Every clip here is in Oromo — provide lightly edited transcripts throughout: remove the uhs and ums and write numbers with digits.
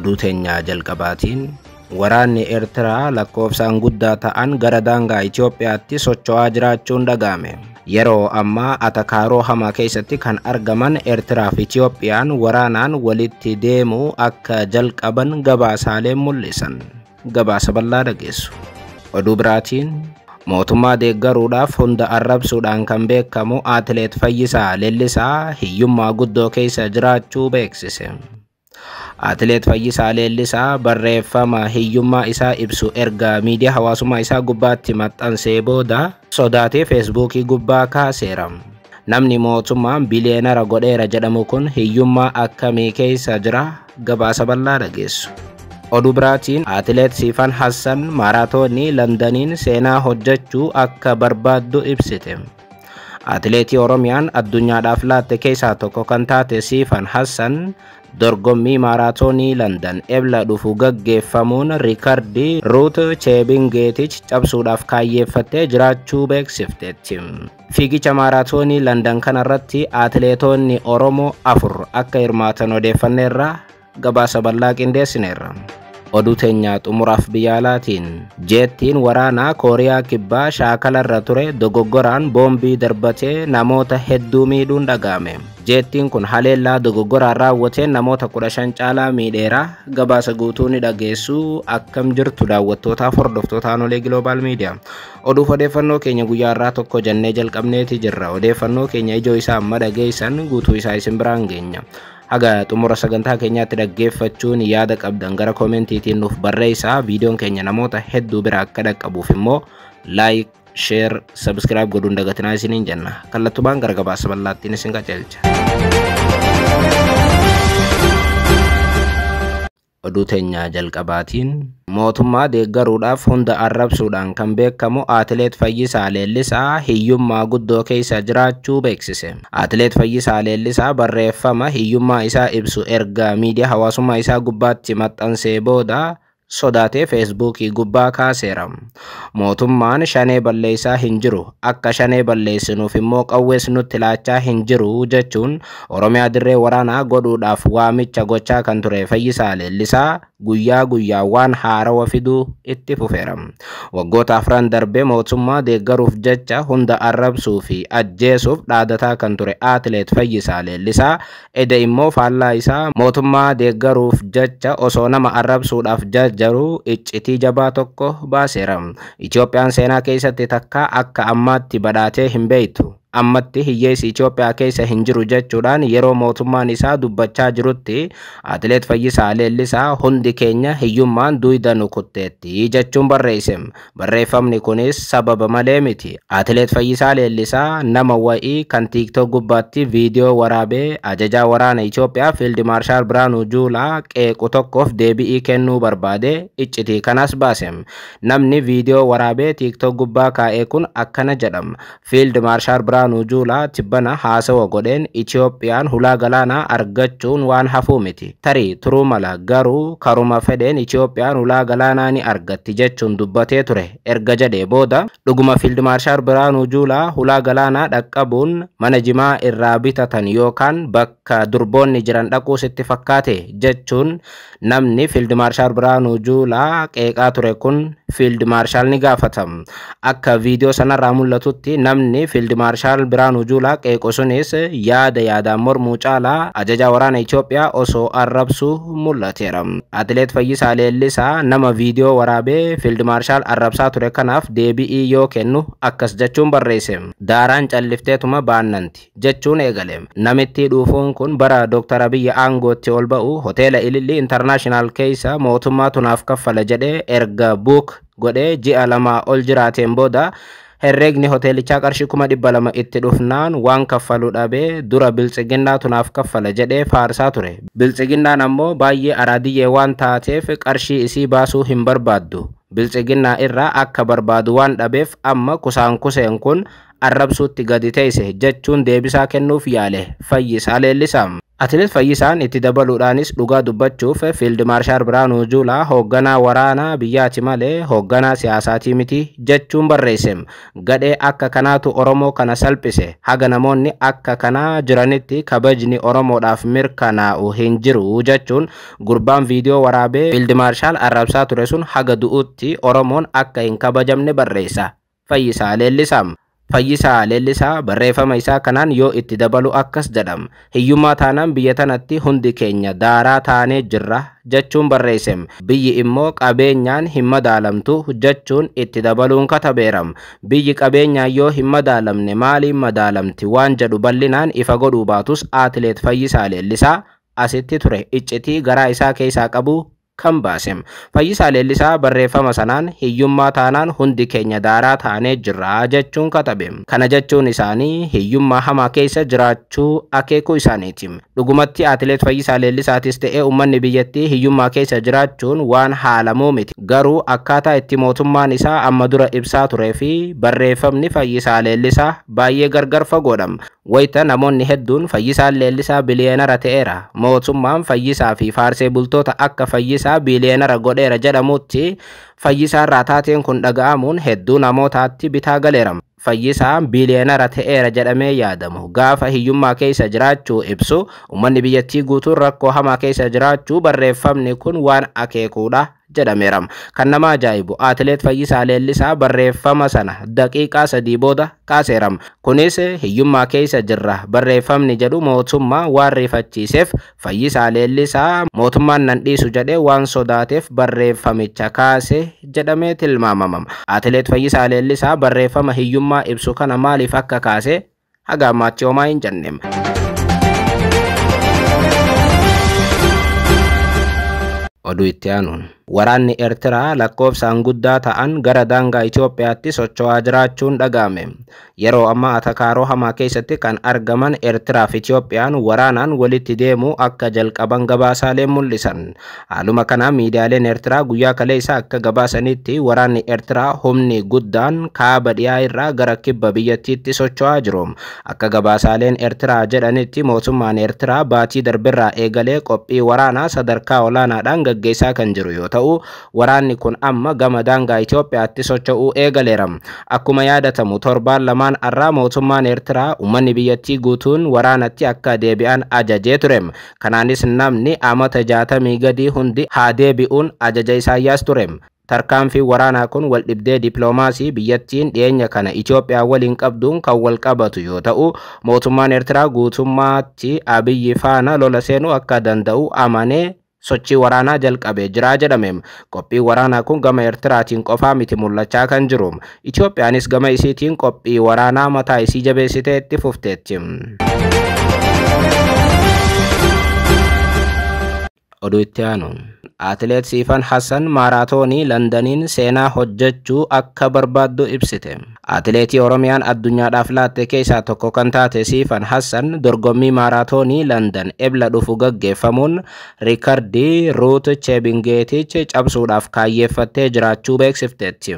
oduu teenya jalqabaatiin waraanni Eertiraa lakkoofsaan guddaa ta'an gara daangaa Itoophiyaatti socho'aa jiraachuun dhaga'ame. Yeroo ammaa atakaaroo hamaa keessatti kan argaman Eertiraa fi Itoophiyaan waraanaan walitti deemuu akka jalqaban gabaasaaleen mul'isan. Gabaasa bal'aa dhageessu. Oduu biraatiin mootummaa deeggaruudhaaf hunda arrabsuudhaan kan beekamu Atileet Fayyisaa Leellisaa hiyyummaa guddoo keessa jiraachuu beeksise. Atileet Fayyisaa Leellisaa barreeffama hiyyummaa isaa ibsu erga miidiyaa hawaasummaa isaa gubbaatti maxxansee booda sodaatee feesbuukii gubbaa kaaseera. Namni mootummaan biliyeenara godheera jedhamu kun hiyyummaa akkamii keessa jira? Gabaasa bal'aa dhageessu. Oduu biraatiin Atileet Siifan Hassan maaraatoonii Londaniin seenaa hojjechuu akka barbaaddu ibsite. Atileetii Oromiyaan addunyaadhaaf laatte keessaa tokko kan taate Siifan Hassan dorgommii maaraatoonii London ebla dhufu gaggeeffamuun riikardii Ruut Cheebingeetich cabsuudhaaf kaayyeeffattee jiraachuu beeksifteetti. Fiigicha maaraatoonii London kanarratti atileetonni Oromoo 4 akka hirmaatan odeeffanneerra. Gabaasa bal'aa qindeessineerra. Oduu teenya xumuraaf biyya alaatiin jeettiin waraanaa Kooriyaa Kibbaa shaakalarra ture dogoggoraan boombii darbatee namoota hedduu miidhuun dhaga'ame. Jeettiin kun haleellaa dogoggoraan raawwateen namoota 15 caalaa miidheera. Gabaasa guutuu ni dhageessu. Akkam jirtu daawwattootaaf hordoftoota Anolee Global Media. Oduuf odeeffannoo keenya guyyaa irraa tokko jennee jalqabneeti jirra. Odeeffannoo keenya ijoo isaa amma dhageessan guutuu isaa isin biraan geenya. Haga xumura sagantaa keenyaatti dhaggeeffachuun yaada qabdan gara koomentiitiin nuuf barreessaa. Viidiyoon keenya namoota hedduu bira akka dhaqqabuuf immoo like, share, subscribe godhuun dagatinaa isiniin jenna. Kallattumaan gara gabaasa bal'aattiin isin qajeelcha. Oduu teenya jalqabaatiin mootummaa deeggaruudhaaf hunda arrabsuudhaan kan beekamu Atileet Fayyisaa Leellisaa hiyyummaa guddoo keessa jiraachuu beeksise. Atileet Fayyisaa Leellisaa barreeffama hiyyummaa isaa ibsu erga miidiyaa hawaasummaa isaa gubbaatti maxxansee booda sodaatee feesbuukii gubbaa kaaseera. Mootummaan shanee balleessaa hin jiru, akka shanee balleessinuuf immoo qawwees nutti laachaa hin jiru jechuun Oromiyaa dirree waraanaa godhuudhaaf waamicha gochaa kan ture Fayyisaa Leellisaa guyyaa guyyaa waan haarawaa fiduu itti fufeera. Waggoota 4 darbee mootummaa deeggaruuf jecha hunda arrabsuu fi ajjeesuuf dhaadataa kan ture Atileet Fayyisaa Leellisaa eda immoo faallaa isaa mootummaa deeggaruuf jecha osoo nama arrabsuudhaaf jaruu iccitii jabaa tokko baaseera. Itoophiyaan seenaa keessatti takka akka ammaatti badhaatee hin beektu. Ammatti hiyyeessi Itoophiyaa keessa hin jiru jechuudhaan yeroo mootummaan isaa dubbachaa jirutti Atileet Fayyisaa Leellisaa hundi keenya hiyyummaan duwida nu kutteetti jechuun barreesse. Barreeffamni kunis sababa malee miti. Atileet Fayyisaa Leellisaa nama wa'ii kan TikTok gubbaatti viidiyoo waraabee ajajaa waraana Itoophiyaa Fiild Maarshaal Biraanuu Juulaa qeequ tokkoof deebii kennuu barbaade iccitii kanas baase. Namni viidiyoo waraabee TikTok gubbaa kaa'e kun akkana jedhama. Fiild Maarshaal Biraanuu Juulaa tibbana haasawa godheen Itoophiyaan hulaa galaanaa argachuun waan hafuu miti. Tarii turuu mala garuu karuma fedheen Itoophiyaan hulaa galaanaa ni argatti jechuun dubbatee ture. Erga jedhee booda dhuguma Fiild Maarshaal Biraanuu Juulaa hulaa galaanaa dhaqqabuun mana jimaa irraa bitatan yookaan bakka durboonni jiran dhaquu sitti fakkaate jechuun namni Fiild Maarshaal Biraanuu Juulaa qeeqaa ture kun Fiild Maarshaal ni gaafatama. Akka viidiyoo sanarraa mul'atutti namni Fiild Maarshaal Biraanuu Juulaa qeequ sunis yaadaan mormuu caalaa ajajaa waraana Itoophiyaa osoo arrabsuu mul'ateera. Atileet Fayyisaa Leellisaa nama viidiyoo waraabee Fiild Maarshaal arrabsaa ture kanaaf deebii yoo kennu akkas jechuun barreesse. Daaraan callifteetuma baannanti jechuun eegale. Namitti dhuufuun kun bara Dr. Abiy aangootti ol ba'u hoteela Ilillii International keessa mootummaatu naaf kaffala jedhee erga buuk godhee ji'a 2 ol jiraateen booda herregni hoteelichaa qarshii 200 itti dhufnaan waan kaffalu dhabee dura biltsiginnaatu naaf kaffala jedhee faarsaa ture. Biltsiginnaan ammoo baay'ee araadiyyee waan taateef qarshii isii baasuu hin barbaaddu. Biltsiginnaa irraa akka barbaadu waan dhabeef amma kuseen kun arrabsuutti gadi teesse jechuun deebisaa kennuuf yaale Fayyisaa Leellisaa. Atileet Fayyisaan itti dabaluudhaanis dhugaa dubbachuuf Fiild Maarshaal Biraanuu Juulaa hoogganaa waraanaa biyyaati malee hoogganaa siyaasaatii miti jechuun barreesse. Gadhee akka kanaatu Oromoo kana salphise. Haga namoonni akka kanaa jiranitti kabajni Oromoodhaaf mirkanaa'u hin jiru jechuun gurbaan viidiyoo waraabee Fiild Maarshaal arrabsaa ture sun haga du'utti Oromoon akka hin kabajamne barreessa. Fayyisaa Leellisaa. Fayyisaa Leellisaa barreeffama isaa kanaan yoo itti dabalu akkas jedhama. Hiyyummaa taanaan biyya tanatti hundi keenya daaraa taanee jirra jechuun barreesse. Biyyi immoo qabeenyaan hin madaalamtu jechuun itti dabaluun katabeeram. Biyyi qabeenyaan yoo hin madaalamne maaliin madaalamti waan jedhu bal'inaan ifa godhuu baatus Atileet Fayyisaa Leellisaa asitti ture iccitii garaa isaa keessaa qabu kan baasem. Fayyisaa Leellisaa barreeffama sanaan hiyyummaa taanaan hundi keenya daaraa taanee jirra jechuun katabe. Kana jechuun isaanii hiyyummaa hamaa keessa jiraachuu akeekuu isaaniiti. Dhugumatti Atileet Fayyisaa Leellisaatis ta'ee uummanni biyyattii hiyyummaa keessa jiraachuun waan haalamuu miti. Garuu akkaataa itti mootummaan isaa amma dura ibsaa turee fi barreeffamni Fayyisaa Leellisaa baay'ee gargar fagoodha. Wayita namoonni hedduun Fayyisaan Leellisaa biliyeenara ta'eera. Mootummaan Fayyisaa fi faarsee bultoota akka Fayyisaa biliyeenara godheera jedhamutti Fayyisaan raataateen kun dhaga'amuun hedduu namootaatti bitaa galeera. Fayyisaan biliyeenara ta'eera jedhamee yaadamu gaafa hiyyummaa keessa jiraachuu ibsu uummanni biyyattii guutuun rakkoo hamaa keessa jiraachuu barreeffamni kun waan akeekuudha jedhameera. Kan nama ajaa'ibu Atileet Fayyisaa Leellisaa barreeffama sana daqiiqaa 3 booda kaaseera. Kunis hiyyummaa keessa jirra barreeffamni jedhu mootummaa waan rifachiiseef Fayyisaa Leellisaa mootummaan nan dhiisu jedhee waan sodaateef barreeffamicha kaase jedhamee tilmaamama. Atileet Fayyisaa Leellisaa barreeffama hiyyummaa ibsu kana maaliif akka kaase haga ammaatti homaa hin jenne. Oduu itti aanuun waraanni Eertiraa lakkoofsaan guddaa ta'an gara daangaa Itoophiyaatti socho'aa jiraachuun dhaga'ame. Yeroo ammaa atakaaroo hamaa keessatti kan argaman Eertiraa fi Itoophiyaan waraanaan walitti deemuu akka jalqaban gabaasaaleen mul'isan. Haaluma kana miidiyaaleen Eertiraa guyyaa kaleessaa akka gabaasanitti waraanni Eertiraa humni guddaan kaaba dhiyaa irraa gara kibba biyyattiitti socho'aa jiru. Akka gabaasaaleen Eertiraa jedhanitti mootummaan Eertiraa baatii darbirraa eegalee qophii waraanaa sadarkaa olaanaadhaan gaggeessaa kan jiru yoo ta'u waraanni kun amma gama daangaa Itoophiyaatti socho'uu eegaleera. Akkuma yaadatamu torbaan lamaan irraa mootummaan Eertiraa uummanni biyyattii guutuun waraanatti akka deebi'an ajajee ture. Kanaanis namni amata 60 gadii hundi haa deebi'uun ajaja Isaayyaas ture. Tarkaanfii waraanaa kun waldhibdee dippiloomaasii biyyattiin dhiyeenya kana Itoophiyaa waliin qabduun kan wal qabatu yoo ta'u mootummaan Eertiraa guutummaatti Abiyyi faana lola seenuu akka danda'u amanee sochii waraanaa jalqabee jira jedhame. Qophii waraanaa kun gama Eertiraatiin qofaa miti mul'achaa kan jiru. Itoophiyaanis gama isiitiin qophii waraanaa mataa isii jabeessitee itti fufteetti. Oduu itti aanuun Atileet Siifan Hassan maaraatoonii Londaniin seenaa hojjechuu akka barbaaddu ibsite. Atileetii Oromiyaan addunyaadhaaf laatte keessaa tokko kan taate Siifan Hassan dorgommii maaraatoonii London ebla dhufu gaggeeffamuun riikardii Ruut Chepngeetich cabsuudhaaf kaayyeeffattee jiraachuu beeksifteetti.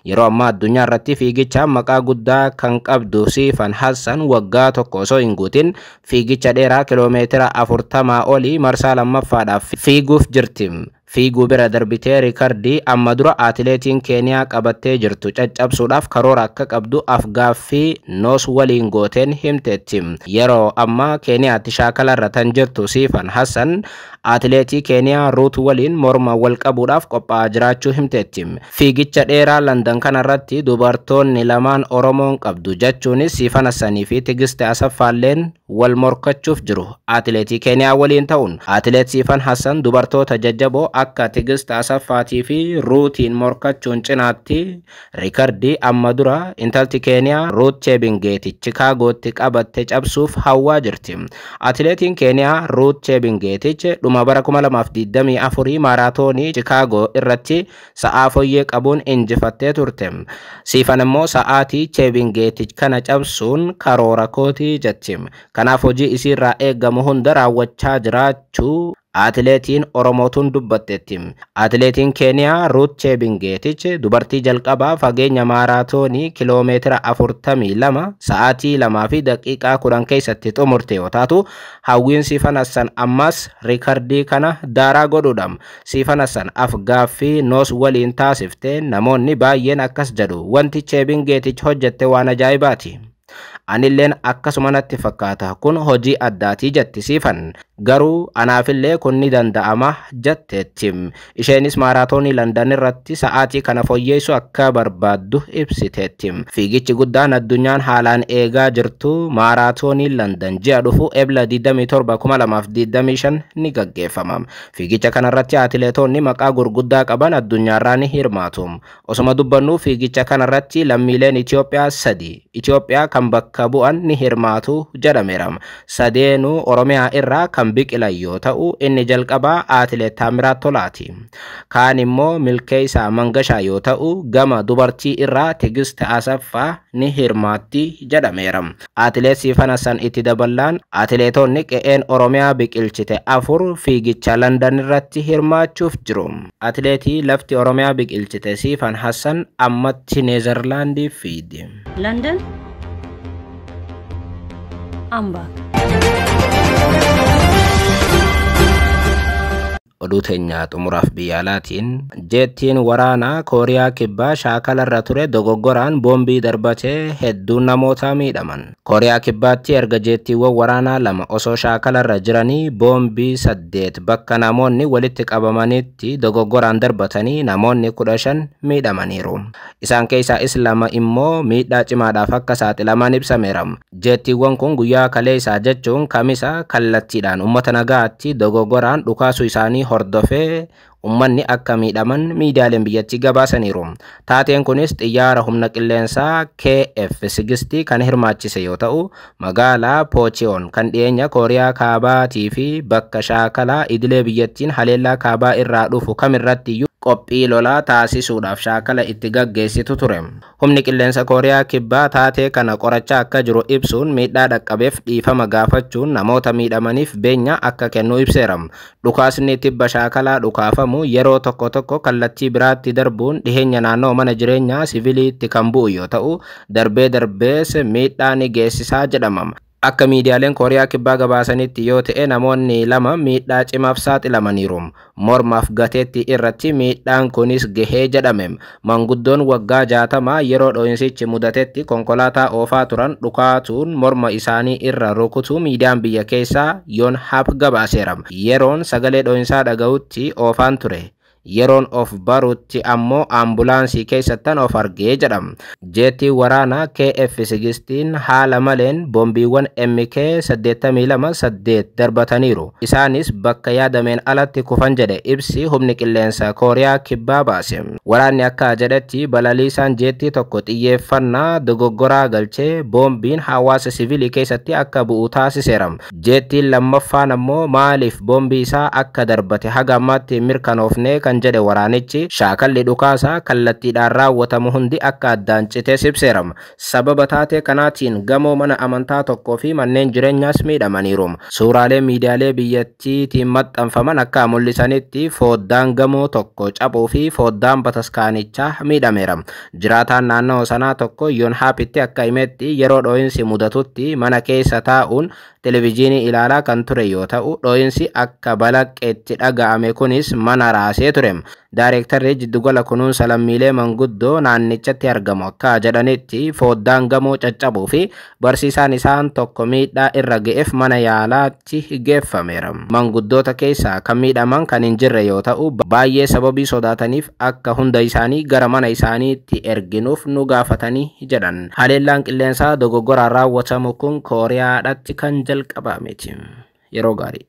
Yeroo ammaa addunyaa irratti fiigichaan maqaa guddaa kan qabdu Siifan Hassan waggaa tokko osoo hin guutin fiigicha dheeraa kiloomeetira 40 olii marsaa lammaffaadhaaf fiiguuf jirti. Fiiguu bira darbitee riikardii amma dura atileetiin Keeniyaa qabattee jirtu caccabsuudhaaf karoora akka qabdu afgaaffii noos waliin gooteen himteetti. Yeroo ammaa Keeniyaatti shaakala irra tan jirtu Siifan Hassan atileetii Keeniyaa Ruut waliin morma wal qabuudhaaf qophaa'aa jiraachuu himteetti. Fiigicha dheeraa London kanarratti dubartoonni lamaan Oromoon qabdu jechuunis Siifan Hassanii fi Tigist Asaffaalleen wal morkachuuf jiru. Atileetii Keeniyaa waliin ta'uun atileet Siifan Hassan dubartoota jajjaboo akka Tigist Asaffaatii fi Ruutiin morkachuun cinaatti riikardii amma dura intalti Keeniyaa Ruut Chepngeetich Chicaagootti qabatte cabsuuf hawwaa jirti. Atileetiin Keeniyaa Ruut Chepngeetich dhuma bara 2024 maaraatoonii Chicaagoo irratti sa'aa fooyyee qabuun injifattee turte. Siifan immoo sa'aatii Chepngeetich kana cabsuun karoora kootii jetti. Kanaaf hojii isiirraa eegamu hunda raawwachaa jiraachuu atileetiin Oromootuun dubbatteetti. Atileetiin Keeniyaa Ruut Chebingeetich dubartii jalqabaa fageenya maaraatoonii kiloomeetira 42 sa'aatii 2 fi daqiiqaa 10 keessatti xumurte yoo taatu, hawwiin Siifan Hassan ammas riikardii kana daaraa godhuudhaan Siifan Hassan afgaaffii noos waliin taasifte namoonni baay'een akkas jedhu. Wanti Chebingeetich hojjette waan ajaa'ibaati. Anilleen akkasuma natti fakkaata, kun hojii addaatii jetti Siifan. Garuu anaafillee kun ni danda'ama jetteetti. Isheenis maaraatoonii London irratti sa'aatii kana fooyyeessu akka barbaaddu ibsiteetti. Fiigichi guddaan addunyaan haalaan eegaa jirtu maaraatoonii London ji'a dhufu Ebla 27 2025 ni gaggeeffama. Fiigicha kanarratti atileetonni maqaa gurguddaa qaban addunyaarraa ni hirmaatu. Osuma dubbannu fiigicha kanarratti lammiileen Itoophiyaa 3 Itoophiyaa kan bakka bu'an ni hirmaatu jedhameera. Sadeenuu Oromiyaa irraa kan biqilan yoo ta'u, inni jalqabaa atileet Taamiraat Tolaati. Kaan immoo Milkeessaa Mangashaa yoo ta'u, gama dubartii irraa Tigist Asaffaa ni hirmaatti jedhameera. Atileet Siifan Hassan itti dabalaan atileetonni qe'een Oromiyaa biqilchite 4 fiigicha London irratti hirmaachuuf jiru. Atileetii lafti Oromiyaa biqilchite Siifan Hassan ammatti Neezerlaandii fiigdi. London Amba. Oduu teenya xumuraaf biyya alaatiin jeettiin waraanaa Kooriyaa Kibbaa shaakala irra ture dogoggoraan boombii darbatee hedduun namoota miidhaman. Kooriyaa Kibbaatti erga jeettiiwwan waraanaa 2 osoo shaakala irra jiranii boombii 8 bakka namoonni walitti qabamanitti dogoggoraan darbatanii namoonni 15 miidhamaniiru. Isaan keessaa 2 immoo miidhaa cimaadhaaf akka saaxilaman ibsameera. Jeettiiwwan kun guyyaa kaleessaa jechuun kamisa kallattiidhaan uummata nagaatti dogoggoraan dhukaasuu isaanii hordofee ummanni akka miidhaman miidiyaaleen biyyattii gabaasaniiru. Taateen kunis xiyyaara humna qilleensaa KF-60 kan hirmaachise yoo ta'u, magaalaa Pocheon kan dhiyeenya Kooriyaa Kaabaatii fi bakka shaakalaa idilee biyyattiin haleellaa kaabaa irraa dhufu kamirratti qophii lolaa taasisuudhaaf shaakala itti gaggeessitu ture. Humni qilleensa Kooriyaa Kibbaa taatee kana qorachaa akka jiru ibsuun miidhaa dhaqqabeef dhiifama gaafachuun namoota miidhamaniif beenya akka kennu ibseera. Dhukaasni tibba shaakalaa dhukaafamu yeroo tokko tokko kallattii biraatti darbuun dhiheenya naannoo mana jireenyaa siviiliitti kan bu'u yoo ta'u, darbee darbees miidhaa ni geessisaa jedhama. Akka miidiyaaleen Kooriyaa Kibbaa gabaasanitti yoo ta'e namoonni 2 miidhaa cimaaf saaxilamaniiru. Mormaaf gateetti irratti miidhaan kunis gahee jedhame. Manguddoon waggaa 60 yeroo dho'insichi mudatetti konkolaataa oofaa turan dhukaatuun morma isaanii irra rukutu miidiyaan biyya keessaa Yonhap gabaaseera. Yeroon sagalee dho'insaa dhaga'utti oofaan ture. Yeroon of barutti ammoo ambulaansii keessattan of argee jedhama. Jeettii waraanaa KF-16 haala maleen boombiiwwan MK-82 darbataniiru. Isaanis bakka yaadameen alatti kufan jedhe ibsi humni qilleensa Kooriyaa Kibbaa baase. Waraanni akka jedhetti balaliisaan jeettii tokko xiyyeeffannaa dogoggoraa galchee boombiin hawaasa siviilii keessatti akka bu'u taasiseera. Jeettiin lammaffaan ammoo maaliif boombii isaa akka darbate haga ammaatti mirkanoofne kan jedhe waraanichi shaakalli dhukaasaa kallattiidhaan raawwatamu hundi akka addaan citee ibseera. Sababa taatee kanaatiin gamoo mana amantaa tokkoo fi manneen jireenyaas miidhamaniiru. Suuraalee miidiyaalee biyyattiitiin maxxanfaman akka mul'isanitti foddaan gamoo tokko cabuu fi foddaan bataskaanichaa miidhameera. Jiraataan naannoo sanaa tokko Yonhapitti akka himetti yeroo dho'insi mudatutti mana keessa taa'uun televiziyoonii ilaalaa kan ture yoo ta'u, dho'insi akka balaqqeetti dhaga'ame kunis mana raasee ture. Daareektarri jiddugala kunuunsa lammiilee manguddoo naannichatti argamu akka jedhanitti foddaan gamoo caccabuu fi barsiisaan isaan tokko miidhaa irra ga'eef mana yaalaatti geeffameera. Manguddoota keessaa kan miidhaman kan hin jirre yoo ta'u, baay'ee sababii sodaataniif akka hunda isaanii gara mana isaaniitti erginuuf nu gaafatanii jedhan. Haleellaan qilleensaa dogoggoraan raawwatamu kun Kooriyaadhaatti kan jalqabameeti. Yeroo gaarii.